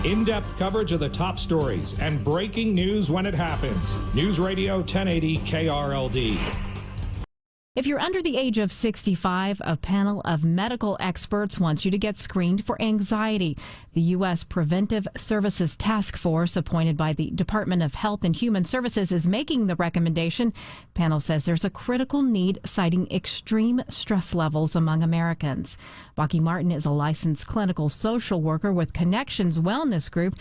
In-depth coverage of the top stories and breaking news when it happens. News Radio 1080 KRLD. If you're under the age of 65, a panel of medical experts wants you to get screened for anxiety. The U.S. Preventive Services Task Force, appointed by the Department of Health and Human Services, is making the recommendation. The panel says there's a critical need, citing extreme stress levels among Americans. Baqi Martin is a licensed clinical social worker with Connections Wellness Group,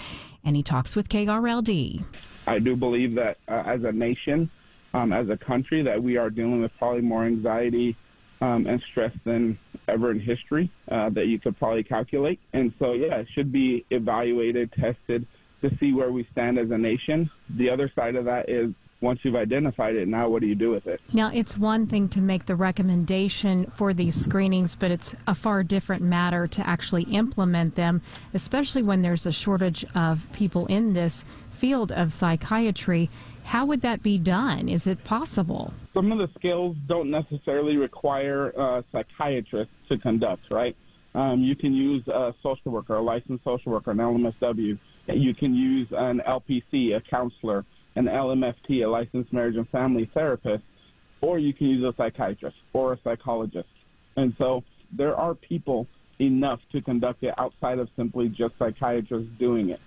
and he talks with KRLD. I do believe that as a nation, as a country, that we are dealing with probably more anxiety and stress than ever in history that you could probably calculate. And so, yeah, it should be evaluated, tested to see where we stand as a nation. The other side of that is once you've identified it, now what do you do with it? Now, it's one thing to make the recommendation for these screenings, but it's a far different matter to actually implement them, especially when there's a shortage of people in this field of psychiatry. How would that be done? Is it possible? Some of the skills don't necessarily require psychiatrists to conduct, right? You can use a social worker, a licensed social worker, an LMSW. You can use an LPC, a counselor, an LMFT, a licensed marriage and family therapist, or you can use a psychiatrist or a psychologist. And so there are people enough to conduct it outside of simply just psychiatrists doing it.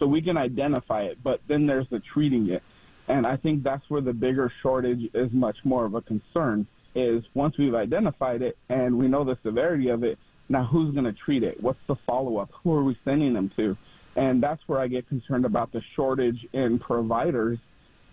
So we can identify it, but then there's the treating it. And I think that's where the bigger shortage is much more of a concern, is once we've identified it and we know the severity of it, now who's going to treat it? What's the follow-up? Who are we sending them to? And that's where I get concerned about the shortage in providers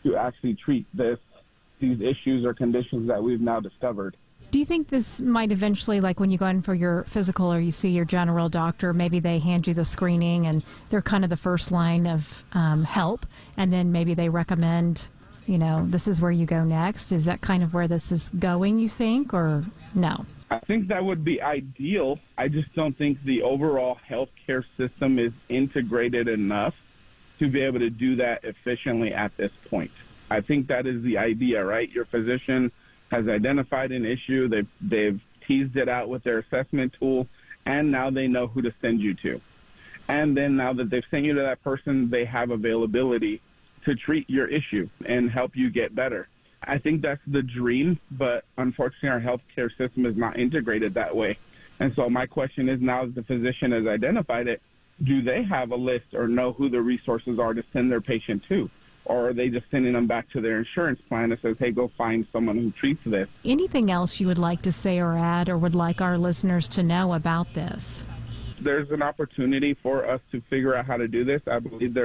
to actually treat these issues or conditions that we've now discovered. Do you think this might eventually, like when you go in for your physical or you see your general doctor, maybe they hand you the screening and they're kind of the first line of help, and then maybe they recommend, this is where you go next? Is that kind of where this is going, you think, or no? I think that would be ideal. I just don't think the overall healthcare system is integrated enough to be able to do that efficiently at this point. I think that is the idea, right? Your physician has identified an issue, they've teased it out with their assessment tool, and now they know who to send you to. And then now that they've sent you to that person, they have availability to treat your issue and help you get better. I think that's the dream, but unfortunately our healthcare system is not integrated that way. And so my question is, now that the physician has identified it, do they have a list or know who the resources are to send their patient to? Or are they just sending them back to their insurance plan that says, hey, go find someone who treats this? Anything else you would like to say or add or would like our listeners to know about this? There's an opportunity for us to figure out how to do this. I believe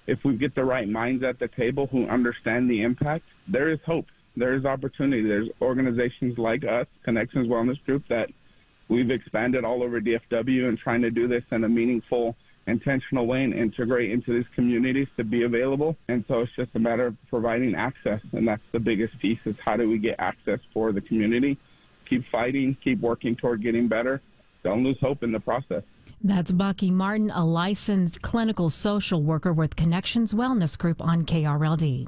if we get the right minds at the table who understand the impact, there is hope. There is opportunity. There's organizations like us, Connections Wellness Group, that we've expanded all over DFW and trying to do this in a meaningful, intentional way and integrate into these communities to be available. And so it's just a matter of providing access, and that's the biggest piece, is how do we get access for the community? Keep fighting, keep working toward getting better. Don't lose hope in the process. That's Baqi Martin, a licensed clinical social worker with Connections Wellness Group on KRLD.